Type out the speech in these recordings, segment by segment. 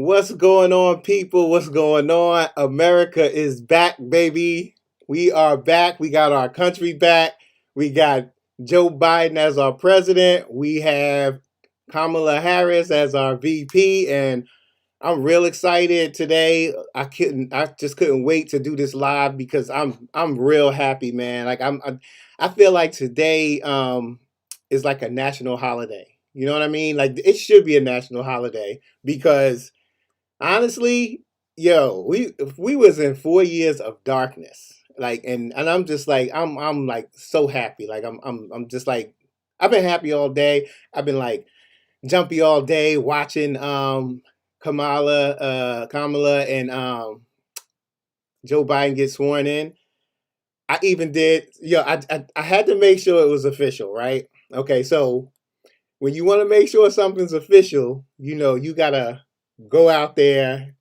What's going on, people? What's going on? America is back, baby. We are back. We got our country back. We got Joe Biden as our president. We have Kamala Harris as our VP, and I'm real excited today. I just couldn't wait to do this live because I'm real happy, man. I feel like today is like a national holiday. You know what I mean? Like it should be a national holiday because honestly, yo, we was in 4 years of darkness. Like and I'm just like I'm like so happy. Like I'm just like I've been happy all day. I've been like jumpy all day watching Kamala and Joe Biden get sworn in. I even did, I had to make sure it was official, right? Okay, so when you want to make sure something's official, you gotta go out there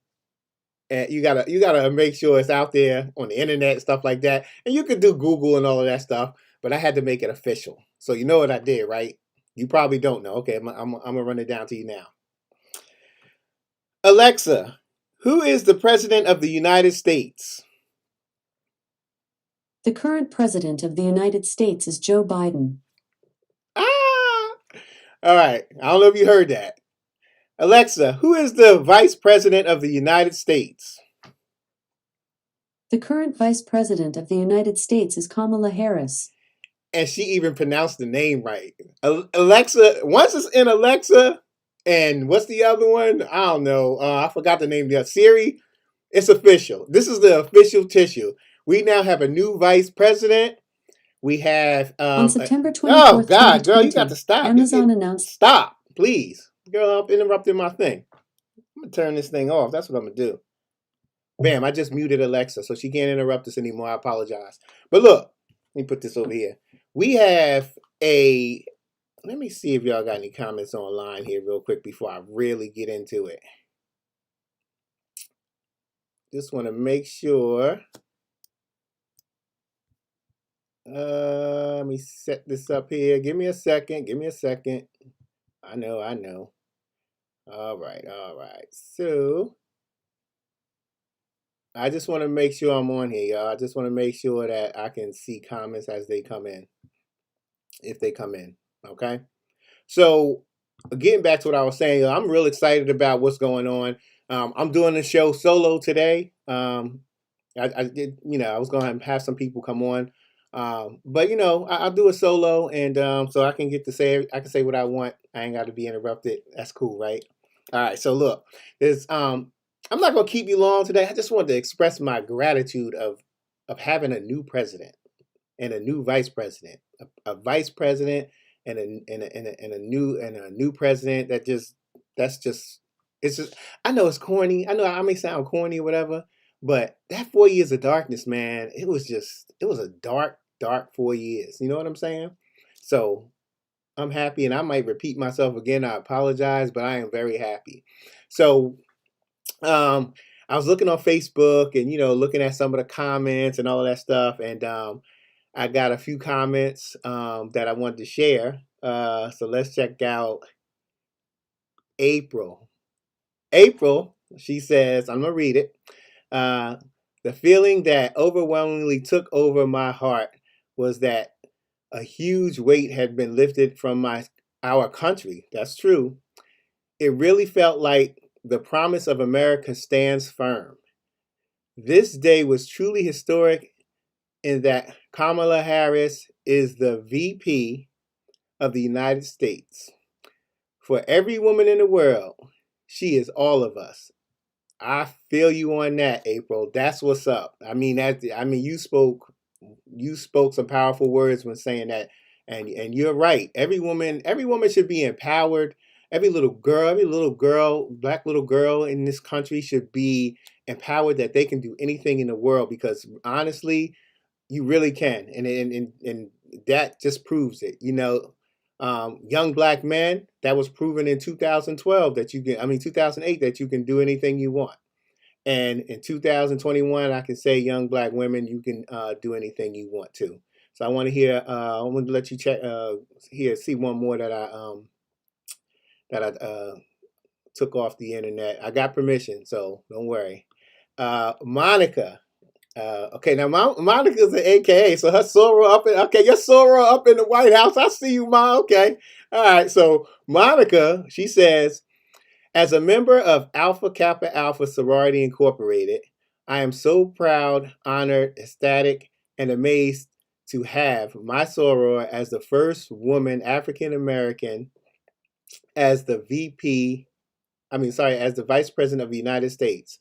and you gotta make sure it's out there on the internet and stuff like that. And you could do Google and all of that stuff, but I had to make it official. So you know what I did, right? You probably don't know. Okay, I'm gonna run it down to you now. Alexa, who is the president of the United States? The current president of the United States is Joe Biden. Ah, all right. I don't know if you heard that. Alexa, who is the vice president of the United States? The current vice president of the United States is Kamala Harris. And she even pronounced the name right. Alexa, once it's in Alexa, and what's the other one? I don't know. I forgot the name. The Siri. It's official. This is the official tissue. We now have a new vice president. We have On September oh 24th, God, girl, you got to 2020, stop. Amazon announced. Stop, please. Girl, I'm interrupting my thing. I'm gonna turn this thing off. That's what I'm gonna do. Bam, I just muted Alexa, so she can't interrupt us anymore. I apologize. But look, let me put this over here. We have a let me see if y'all got any comments online here real quick before I really get into it. Just want to make sure. Let me set this up here. Give me a second. Give me a second. I know, I know. All right, all right. So I just want to make sure I'm on here, y'all. I just want to make sure that I can see comments as they come in, if they come in. Okay. So getting back to what I was saying, I'm real excited about what's going on. I'm doing the show solo today. I did, I was going to have some people come on, but I'll do a solo, and so I can get to say, I can say what I want. I ain't got to be interrupted. That's cool, right? All right. So look, there's I'm not gonna keep you long today. I just wanted to express my gratitude of having a new president and a new vice president, a vice president and a new president that's just it's just I know it's corny. I know I may sound corny or whatever, but that 4 years of darkness, man, it was a dark 4 years. You know what I'm saying? So I'm happy, and I might repeat myself again. I apologize, but I am very happy. So um, I was looking on Facebook and looking at some of the comments and all of that stuff, and I got a few comments that I wanted to share. So let's check out April. April, she says, I'm gonna read it. Uh, the feeling that overwhelmingly took over my heart was that a huge weight had been lifted from our country. That's true. It really felt like the promise of America stands firm. This day was truly historic in that Kamala Harris is the VP of the United States. For every woman in the world, she is all of us. I feel you on that, April. That's what's up. I mean you spoke some powerful words when saying that, and you're right. Every woman should be empowered. Every little girl, black little girl in this country should be empowered that they can do anything in the world, because honestly, you really can, and that just proves it. Young black men, that was proven in 2012 that you can. I mean, 2008, that you can do anything you want. And in 2021, I can say, young black women, you can do anything you want to. So I want to hear. I want to let you check. See one more that I took off the internet. I got permission, so don't worry. Monica. Okay, now Monica's an AKA, so her soror up in, okay, your soror up in the White House. I see you, Ma. Okay. All right. So Monica, she says, as a member of Alpha Kappa Alpha Sorority Incorporated, I am so proud, honored, ecstatic, and amazed to have my soror as the first woman African American as the as the Vice President of the United States.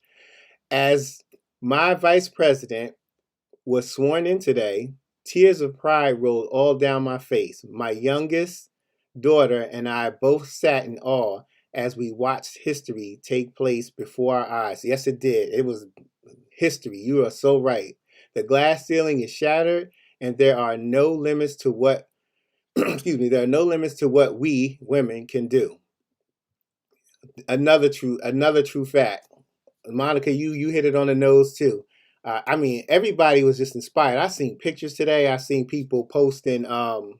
As my Vice President was sworn in today, tears of pride rolled all down my face. My youngest daughter and I both sat in awe as we watched history take place before our eyes. Yes, it did. It was history. You are so right. The glass ceiling is shattered, and there are no limits to what excuse me, there are no limits to what we women can do. Another true fact. Monica, you hit it on the nose too. I mean, everybody was just inspired. I seen pictures today. I seen people posting, the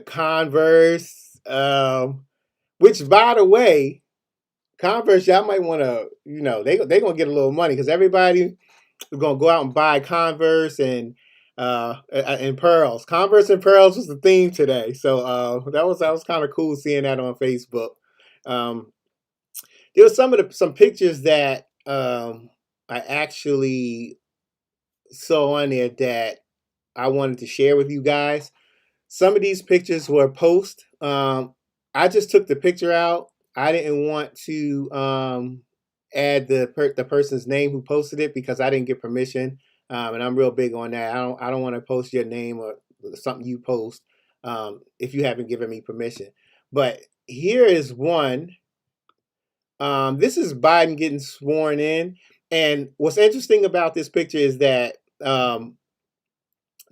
Converse, which, by the way, Converse, y'all might want to, they gonna get a little money because everybody is gonna go out and buy Converse and pearls. Converse and pearls was the theme today, so that was kind of cool seeing that on Facebook. There was some pictures that I actually saw on there that I wanted to share with you guys. Some of these pictures were post. I just took the picture out. I didn't want to add the person's name who posted it because I didn't get permission, and I'm real big on that. I don't want to post your name or something you post if you haven't given me permission. But here is one. This is Biden getting sworn in, and what's interesting about this picture is that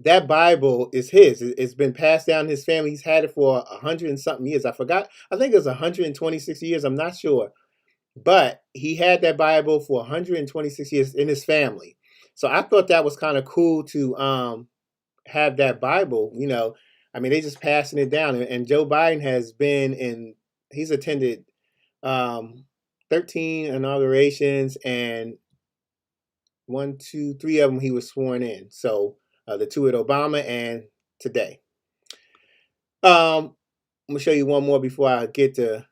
that Bible is his. It's been passed down in his family. He's had it for 100 and something years. I forgot. I think it was 126 years. I'm not sure. But he had that Bible for 126 years in his family. So I thought that was kind of cool to have that Bible. I mean, they just passing it down. And Joe Biden he's attended 13 inaugurations, and 1, 2, 3 of them he was sworn in. So the 2 at Obama and today. I'm gonna show you one more before I get to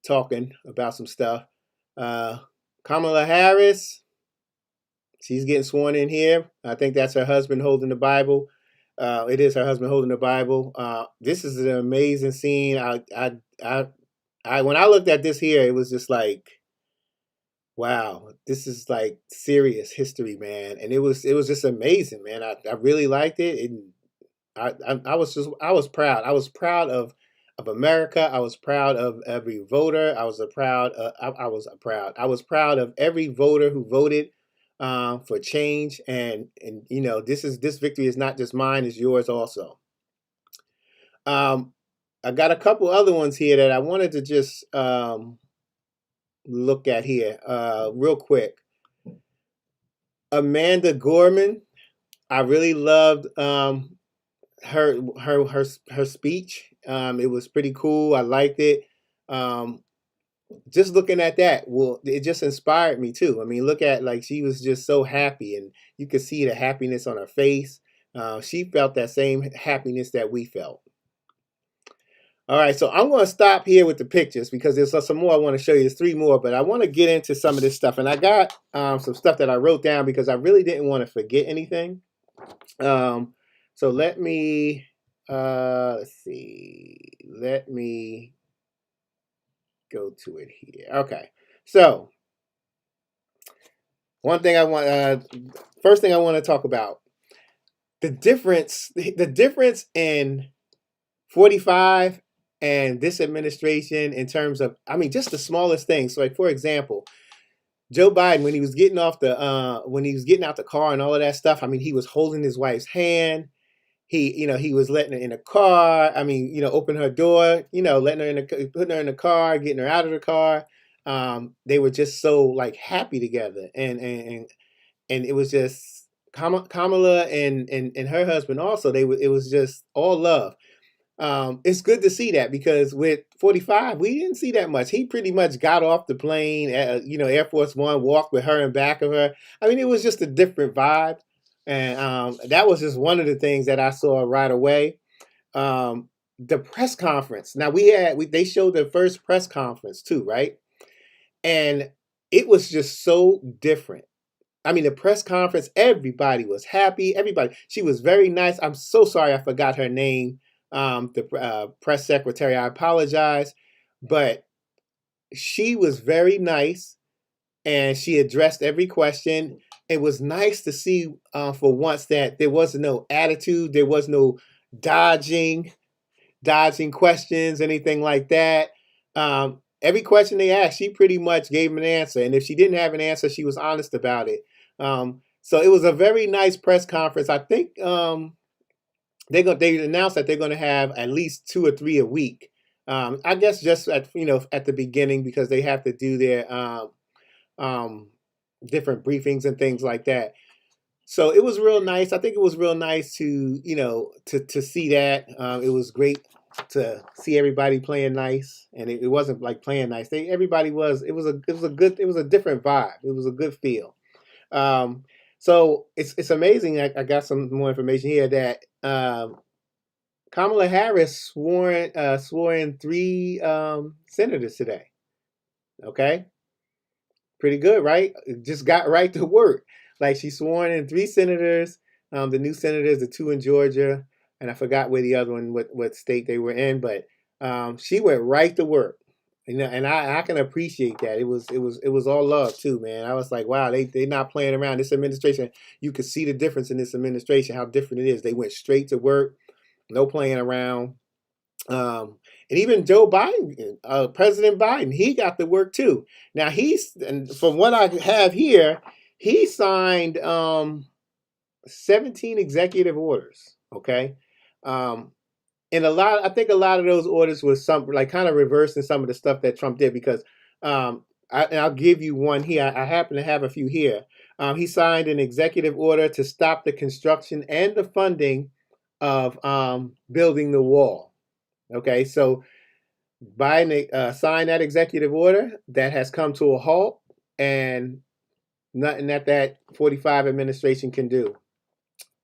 talking about some stuff. Kamala Harris, she's getting sworn in here. I think that's her husband holding the Bible. It is her husband holding the Bible. This is an amazing scene. When I looked at this here, it was just like, wow, this is like serious history, man. And it was just amazing, man. I really liked it. And I was proud. I was proud of America. I was proud of every voter. I was proud of every voter who voted for change. And this victory is not just mine, it's yours also. I got a couple other ones here that I wanted to just look at here real quick. Amanda Gorman, I really loved her speech. It was pretty cool. I liked it. Just looking at that, it just inspired me too. I mean, look at, like, she was just so happy, and you could see the happiness on her face. She felt that same happiness that we felt. All right, so I'm going to stop here with the pictures because there's some more I want to show you. There's 3 more, but I want to get into some of this stuff. And I got some stuff that I wrote down because I really didn't want to forget anything. So let me, let's see. Let me go to it here. Okay, so first thing I want to talk about, the difference in 45 and this administration in terms of, I mean, just the smallest things. So, like, for example, Joe Biden, when he was getting out the car and all of that stuff, I mean, he was holding his wife's hand. He was letting her in the car. I mean, open her door, letting her putting her in the car, getting her out of the car. They were just so, like, happy together, and it was just Kamala and her husband also. It was just all love. it's good to see that because with 45, we didn't see that much. He pretty much got off the plane, Air Force One, walked with her in back of her. I mean, it was just a different vibe. And that was just one of the things that I saw right away. The press conference. Now they showed the first press conference too, right? And it was just so different. I mean, the press conference, everybody was happy. Everybody, she was very nice. I'm so sorry I forgot her name, the press secretary. I apologize, but she was very nice and she addressed every question. It was nice to see for once that there was no attitude, there was no dodging questions, anything like that. Every question they asked, she pretty much gave them an answer. And if she didn't have an answer, she was honest about it. So it was a very nice press conference. I think they announced that they're going to have at least 2 or 3 a week. I guess just at the beginning because they have to do their different briefings and things like that. So it was real nice. I think it was real nice to to see that. It was great to see everybody playing nice, and it wasn't like playing nice. Everybody was. It was a different vibe. It was a good feel. So it's amazing. I got some more information here that Kamala Harris swore in 3 senators today. Okay, pretty good, right? Just got right to work. Like she sworn in 3 senators, the new senators, the 2 in Georgia, and I forgot where the other one, what state they were in, but she went right to work. And I can appreciate that. It was all love too, man. I was like, wow, they not playing around. This administration, you could see the difference in this administration, how different it is. They went straight to work, no playing around. And even Joe Biden, President Biden, he got the work too. Now and from what I have here, he signed 17 executive orders. Okay. And I think a lot of those orders was some like kind of reversing some of the stuff that Trump did because I'll give you one here. I happen to have a few here. He signed an executive order to stop the construction and the funding of building the wall. Okay, so Biden signed that executive order that has come to a halt, and nothing that 45 administration can do.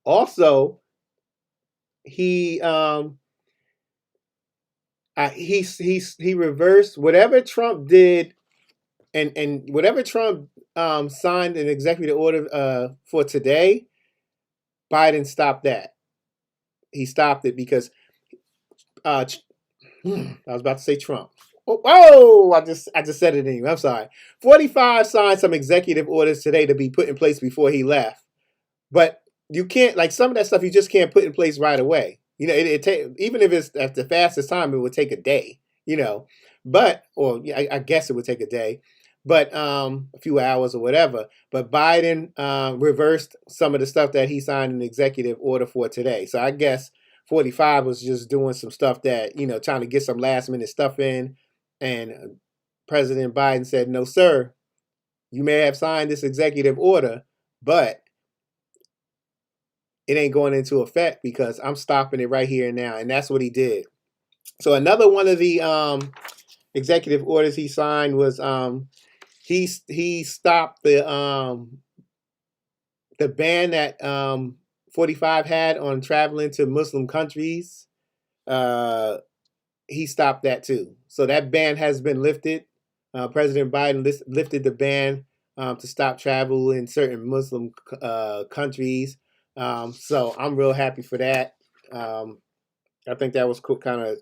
Also, he reversed whatever Trump did, and whatever Trump signed an executive order for today. Biden stopped that. He stopped it because I was about to say Trump. Oh, I just said it anyway. I'm sorry. 45 signed some executive orders today to be put in place before he left, but you can't, like, some of that stuff you just can't put in place right away. Even if it's at the fastest time, it would take a day. I guess it would take a day, but a few hours or whatever. But Biden reversed some of the stuff that he signed an executive order for today. So I guess 45 was just doing some stuff that, trying to get some last minute stuff in. And President Biden said, no, sir, you may have signed this executive order, but it ain't going into effect because I'm stopping it right here and now. And that's what he did. So another one of the executive orders he signed was he stopped the ban that 45 had on traveling to Muslim countries. He stopped that too. So that ban has been lifted. President Biden lifted the ban to stop travel in certain Muslim countries. So I'm real happy for that. I think that was cool, kind of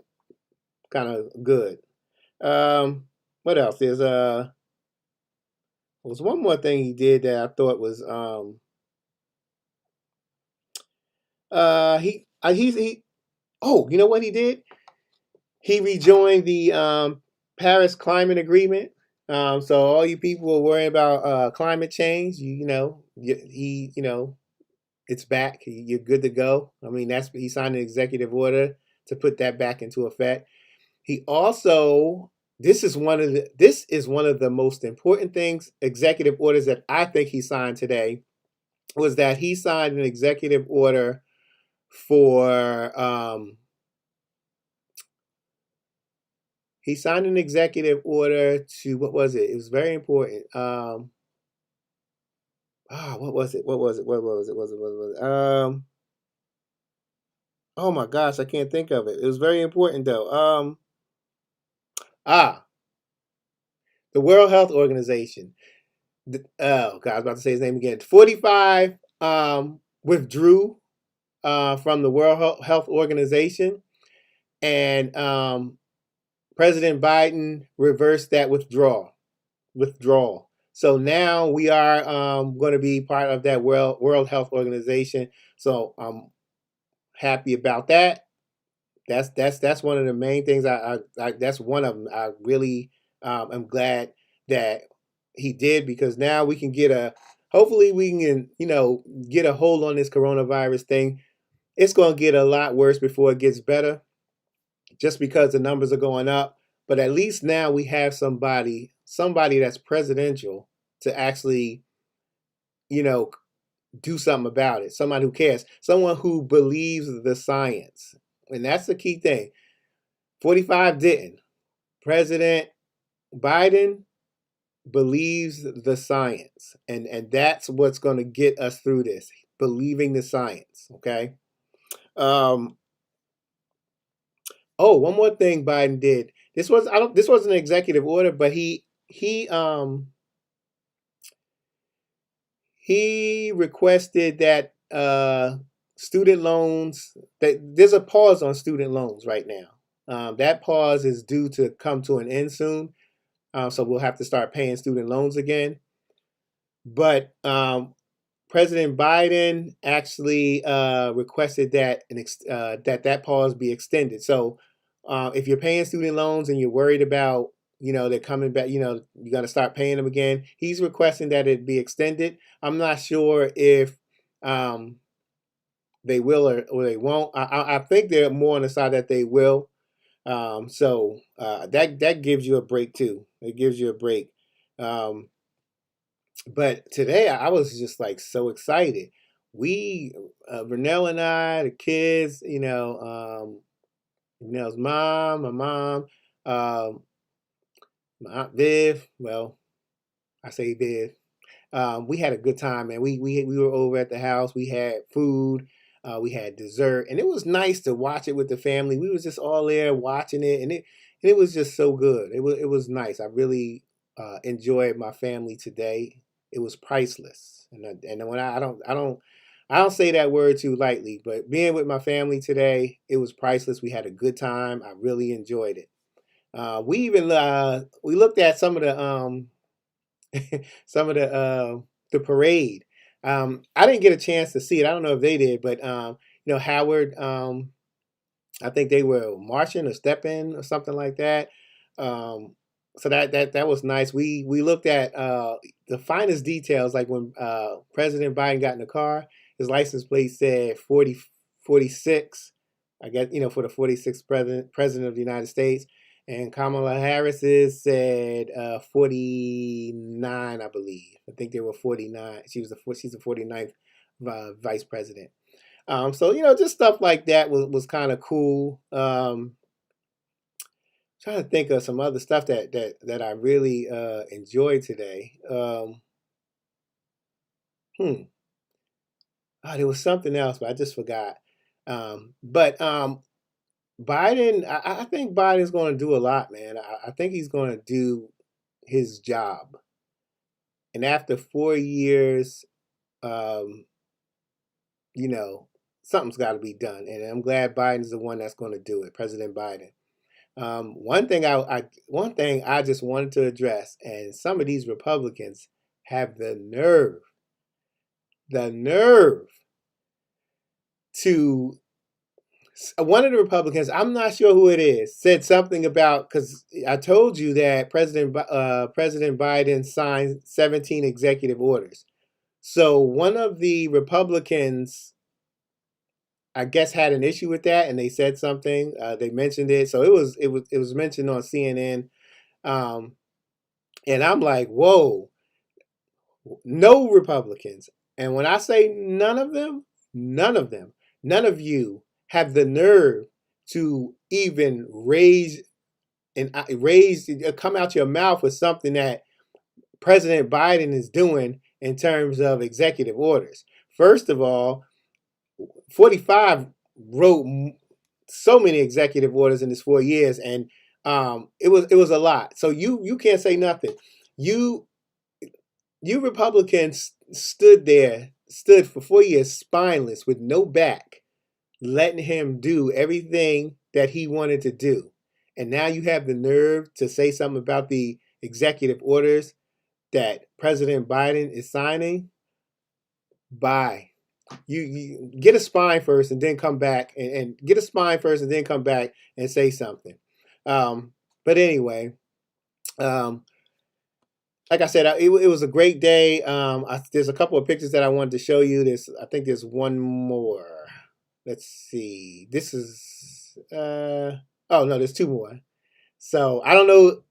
good. What else? There was one more thing he did that I thought was you know what he did? He rejoined the Paris Climate Agreement. So all you people were worrying about climate change, it's back. You're good to go. I mean, he signed an executive order to put that back into effect. He also, this is one of the most important things, executive orders that I think he signed today, was that he signed an executive order for he signed an executive order to, what was it? It was very important. What was it? What was it? What was it? What was it? Oh my gosh, I can't think of it. It was very important though. Ah, the World Health Organization. Oh God, I was about to say his name again. 45 withdrew from the World Health Organization, and President Biden reversed that withdrawal. So now we are going to be part of that World Health Organization. So I'm happy about that. That's one of the main things. That's one of them. I really am glad that he did, because now we can hopefully we can get a hold on this coronavirus thing. It's going to get a lot worse before it gets better, just because the numbers are going up. But at least now we have somebody that's presidential to actually, do something about it. Somebody who cares, someone who believes the science. And that's the key thing. 45 didn't. President Biden believes the science. And that's what's going to get us through this. Believing the science. Okay. Oh, one more thing Biden did. This wasn't an executive order, but he requested that student loans, that there's a pause on student loans right now. That pause is due to come to an end soon. So we'll have to start paying student loans again. But President Biden actually requested that that pause be extended. So if you're paying student loans and you're worried about, they're coming back, you got to start paying them again, he's requesting that it be extended. I'm not sure if they will or they won't. I think they're more on the side that they will. So that gives you a break too. It gives you a break. But today I was just like so excited. We, Vernell and I, the kids, Vernell's mom, my mom, my Aunt Viv. Well, I say Viv. We had a good time, man. We were over at the house. We had food. We had dessert, and it was nice to watch it with the family. We was just all there watching it, and it was just so good. It was nice. I really enjoyed my family today. It was priceless, and when I don't say that word too lightly, but being with my family today, it was priceless. We had a good time. I really enjoyed it. We even we looked at some of the some of the parade. I didn't get a chance to see it. I don't know if they did, but Howard. I think they were marching or stepping or something like that. So that was nice. We looked at the finest details, like when President Biden got in the car, his license plate said 46. I guess for the 46th president of the United States. And Kamala Harris's said 49, I believe. I think they were 49. She's the 49th vice president. So just stuff like that was kind of cool. Trying to think of some other stuff that I really enjoyed today. There was something else, but I just forgot. But Biden, I think Biden's going to do a lot, man. I think he's going to do his job. And after 4 years, something's got to be done. And I'm glad Biden's the one that's going to do it, President Biden. One thing I just wanted to address, and some of these Republicans have the nerve to. One of the Republicans, I'm not sure who it is, said something about, because I told you that President Biden signed 17 executive orders. So one of the Republicans, I guess, had an issue with that, and they said something. They mentioned it, so it was mentioned on CNN, and I'm like, whoa, no Republicans. And when I say none of them, none of you have the nerve to even raise and come out your mouth with something that President Biden is doing in terms of executive orders. First of all, 45 wrote so many executive orders in his 4 years, and it was a lot. So you can't say nothing. You Republicans stood for 4 years spineless with no back, letting him do everything that he wanted to do. And now you have the nerve to say something about the executive orders that President Biden is signing. Bye. You get a spine first and then come back and get a spine first and then come back and say something. But anyway, like I said, it was a great day. There's a couple of pictures that I wanted to show you. I think there's one more. Let's see. This is oh no, there's two more. So I don't know.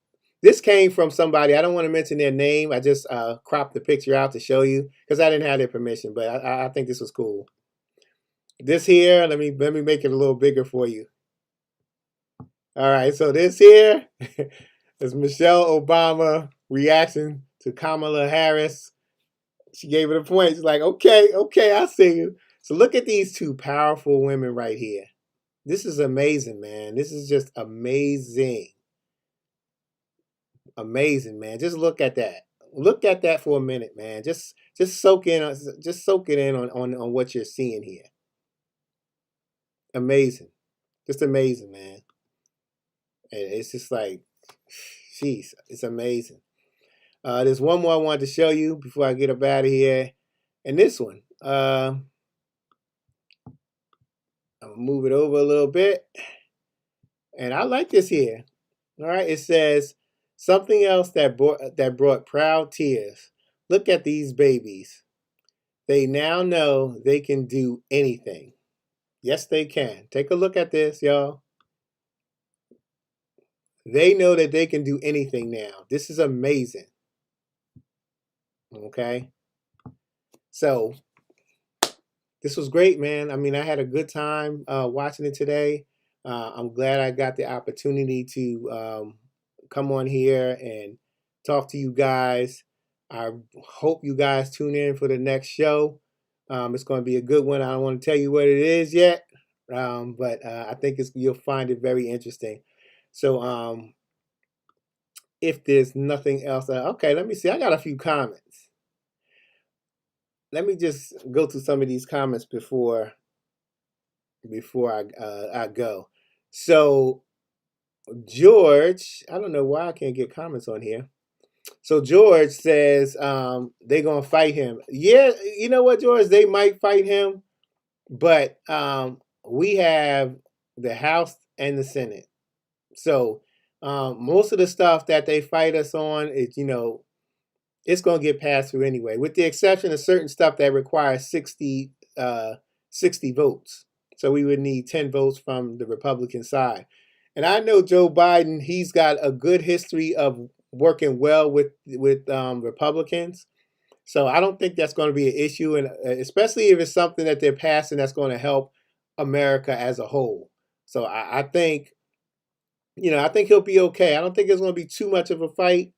This came from somebody. I don't want to mention their name. I just cropped the picture out to show you because I didn't have their permission. But I think this was cool. This here, let me make it a little bigger for you. All right, so this here is Michelle Obama reaction to Kamala Harris. She gave it a point. She's like, okay, I see you. So look at these two powerful women right here. This is amazing, man. This is just amazing. Amazing, man. Just look at that. Look at that for a minute, man. Just soak it in on what you're seeing here. Amazing. Just amazing, man. And it's just like, jeez, it's amazing. There's one more I wanted to show you before I get up out of here. And this one, I'm gonna move it over a little bit. And I like this here. All right, it says something else that brought proud tears. Look at these babies. They now know they can do anything. Yes, they can. Take a look at this, y'all. They know that they can do anything now. This is amazing. Okay. So this was great, man. I mean, I had a good time watching it today. I'm glad I got the opportunity to come on here and talk to you guys. I hope you guys tune in for the next show. It's going to be a good one. I don't want to tell you what it is yet, but I think you'll find it very interesting. So if there's nothing else, okay, let me see. I got a few comments. Let me just go through some of these comments before I go. So George, I don't know why I can't get comments on here. So George says they're gonna fight him. Yeah, you know what, George? They might fight him, but we have the House and the Senate. So most of the stuff that they fight us on is, it's going to get passed through anyway, with the exception of certain stuff that requires 60 votes. So we would need 10 votes from the Republican side. And I know Joe Biden, he's got a good history of working well with Republicans. So I don't think that's going to be an issue, and especially if it's something that they're passing that's going to help America as a whole. So I think, I think he'll be okay. I don't think it's going to be too much of a fight.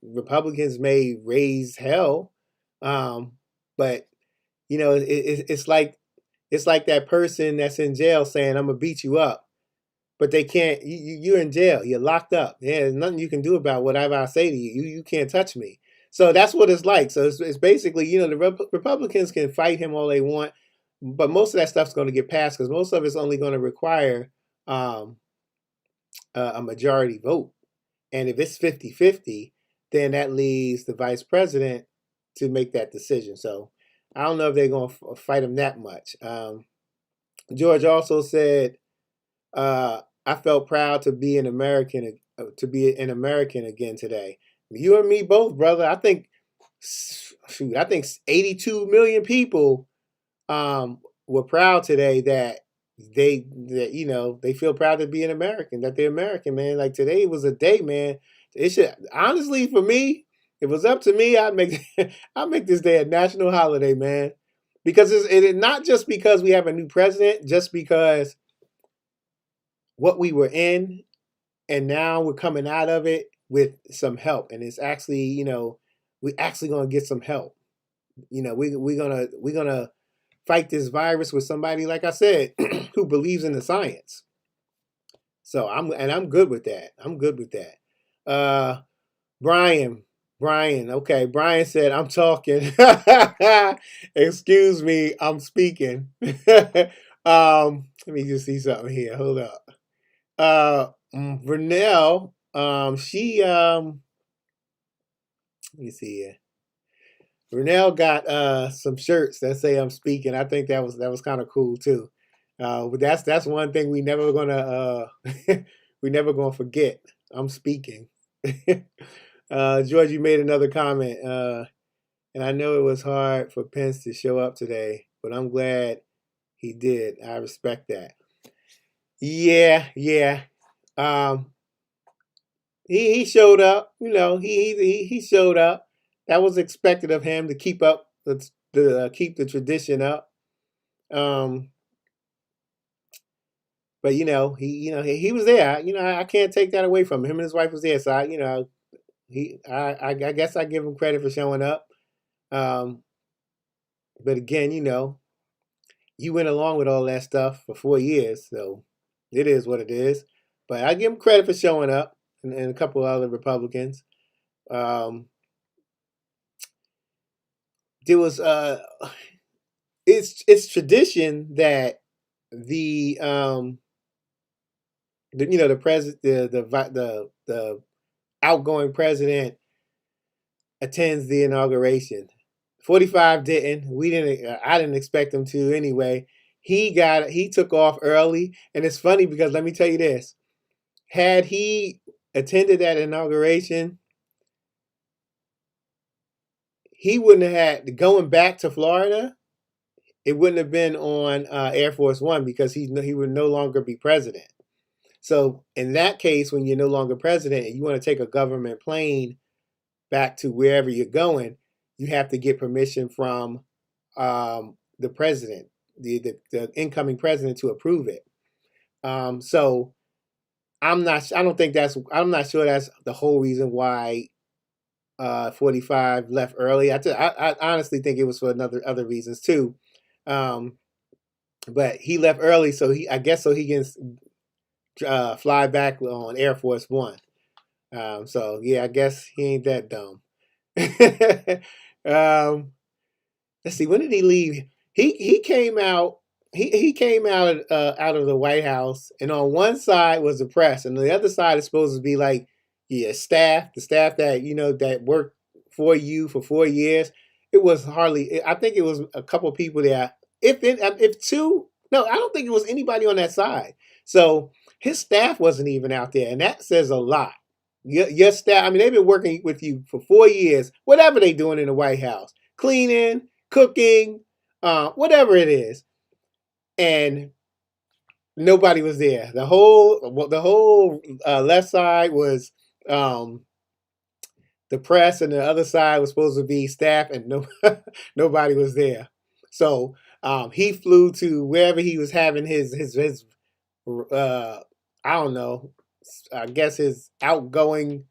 Republicans may raise hell, but it's like that person that's in jail saying, "I'm gonna beat you up," but they can't. You're in jail. You're locked up. There's nothing you can do about whatever I say to you. You can't touch me. So that's what it's like. So it's basically, the Republicans can fight him all they want, but most of that stuff's going to get passed because most of it's only going to require a majority vote. And if it's 50-50, then that leaves the vice president to make that decision. So I don't know if they're going to fight him that much. George also said, I felt proud to be an American again today. You and me both, brother. I think 82 million people were proud today that they feel proud to be an American, that they're American, man. Like today was a day, man. It should, honestly, for me, if it was up to me, I'd make this day a national holiday, man. Because it's not just because we have a new president, just because what we were in, and now we're coming out of it with some help, and it's actually, we're actually gonna get some help. We're gonna fight this virus with somebody, like I said, who believes in the science. So I'm good with that. I'm good with that. Brian, okay. Brian said, I'm talking. Excuse me, I'm speaking. Let me just see something here. Hold up. Vernell, she let me see here. Vernell got some shirts that say I'm speaking. I think that was kind of cool too. But that's one thing we never gonna we never gonna forget. I'm speaking. George, you made another comment, and I know it was hard for Pence to show up today, but I'm glad he did. I respect that. Yeah. Um, he showed up. He showed up. That was expected of him to keep up keep the tradition up. But he was there. I can't take that away from him. Him and his wife was there, so I guess I give him credit for showing up. But again, you went along with all that stuff for 4 years, so it is what it is. But I give him credit for showing up, and a couple of other Republicans. There was it's tradition that the the president the outgoing president attends the inauguration. 45 didn't. We didn't. I didn't expect him to anyway. He took off early, and it's funny because let me tell you this: had he attended that inauguration, he wouldn't have had going back to Florida. It wouldn't have been on Air Force One because he would no longer be president. So in that case, when you're no longer president and you want to take a government plane back to wherever you're going, you have to get permission from the president, the incoming president, to approve it. So I'm not. I don't think that's. I'm not sure that's the whole reason why 45 left early. I honestly think it was for other reasons too. But he left early, so I guess so he can fly back on Air Force One. So yeah, I guess he ain't that dumb. Let's see, when did he leave? He came out. He came out of the White House, and on one side was the press, and the other side is supposed to be like the staff that that worked for you for 4 years. It was hardly. I think it was a couple of people there. If two, no, I don't think it was anybody on that side. So his staff wasn't even out there, and that says a lot. Your staff, I mean, they've been working with you for 4 years, whatever they doing in the White House, cleaning, cooking, whatever it is, and nobody was there. The whole left side was the press, and the other side was supposed to be staff, and nobody was there. So he flew to wherever he was having his I don't know, I guess his outgoing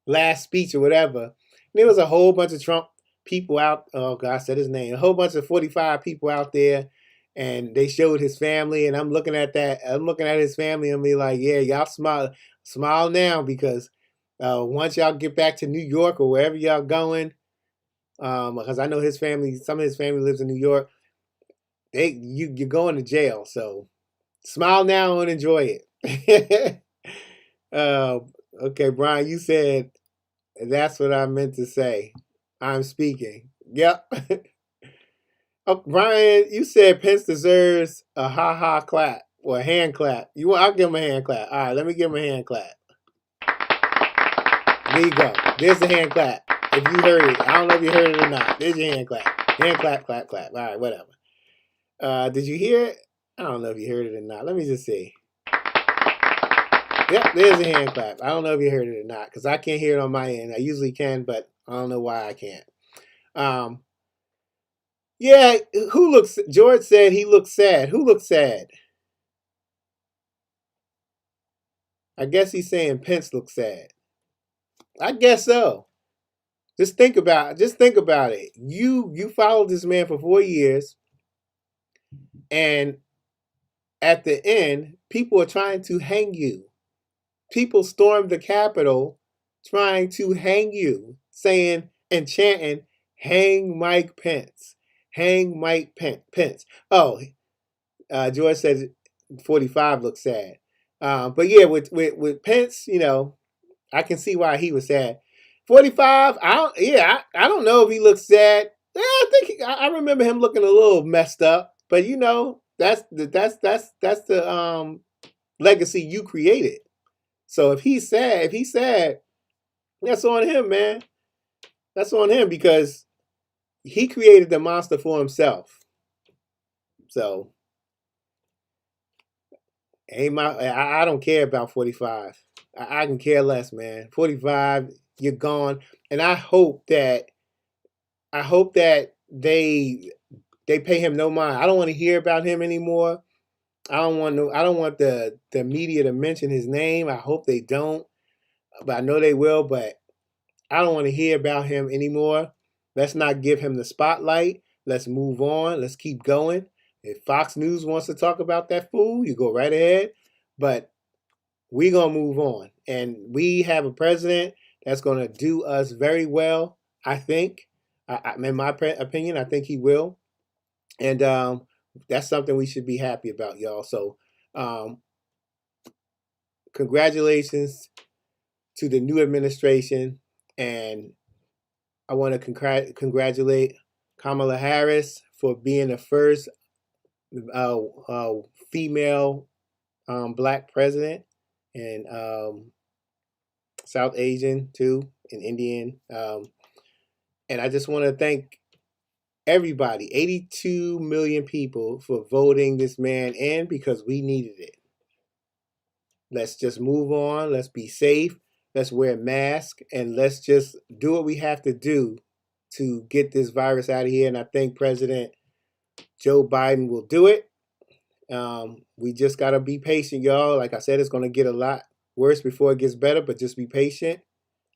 last speech or whatever. And there was a whole bunch of Trump people out. Oh God, I said his name. A whole bunch of 45 people out there, and they showed his family. And I'm looking at that. I'm looking at his family and be like, yeah, y'all smile now, because once y'all get back to New York or wherever y'all going, because I know his family, some of his family lives in New York. You're going to jail, so smile now and enjoy it. Okay, Brian, you said that's what I meant to say. I'm speaking. Yep. Oh, Brian, you said Pence deserves a ha clap or a hand clap. I'll give him a hand clap. All right, let me give him a hand clap. There you go. There's the hand clap. If you heard it, I don't know if you heard it or not. There's your hand clap. Hand clap, clap, clap. All right, whatever. Did you hear it? I don't know if you heard it or not. Let me just see. Yep, there's a hand clap. I don't know if you heard it or not, because I can't hear it on my end. I usually can, but I don't know why I can't. Yeah, George said he looks sad. Who looks sad? I guess he's saying Pence looks sad. I guess so. Just think about it. You followed this man for 4 years, and at the end, people are trying to hang you. People stormed the Capitol trying to hang you, saying and chanting, "Hang Mike Pence, hang Mike Pence." Oh, George said 45 looks sad. But yeah, with Pence, I can see why he was sad. 45, I don't know if he looks sad. Yeah, I remember him looking a little messed up. But that's the legacy you created. So if he's sad, that's on him, man. That's on him because he created the monster for himself. So I don't care about 45. I can care less, man. 45, you're gone. And I hope that they pay him no mind. I don't want to hear about him anymore. I don't want the media to mention his name. I hope they don't. But I know they will, but I don't want to hear about him anymore. Let's not give him the spotlight. Let's move on. Let's keep going. If Fox News wants to talk about that fool, you go right ahead. But we're going to move on. And we have a president that's going to do us very well, I think. In my opinion, I think he will. And that's something we should be happy about, y'all. So congratulations to the new administration. And I want to congratulate Kamala Harris for being the first female black president, and South Asian too, and Indian. And I just want to thank everybody, 82 million people, for voting this man in because we needed it. Let's just move on. Let's be safe. Let's wear a mask, and let's just do what we have to do to get this virus out of here. And I think President Joe Biden will do it. We just got to be patient, y'all. Like I said, it's going to get a lot worse before it gets better, but just be patient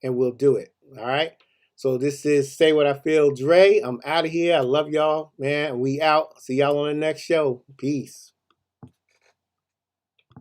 and we'll do it. All right. So this is Say What I Feel, Dre. I'm out of here. I love y'all, man. We out. See y'all on the next show. Peace.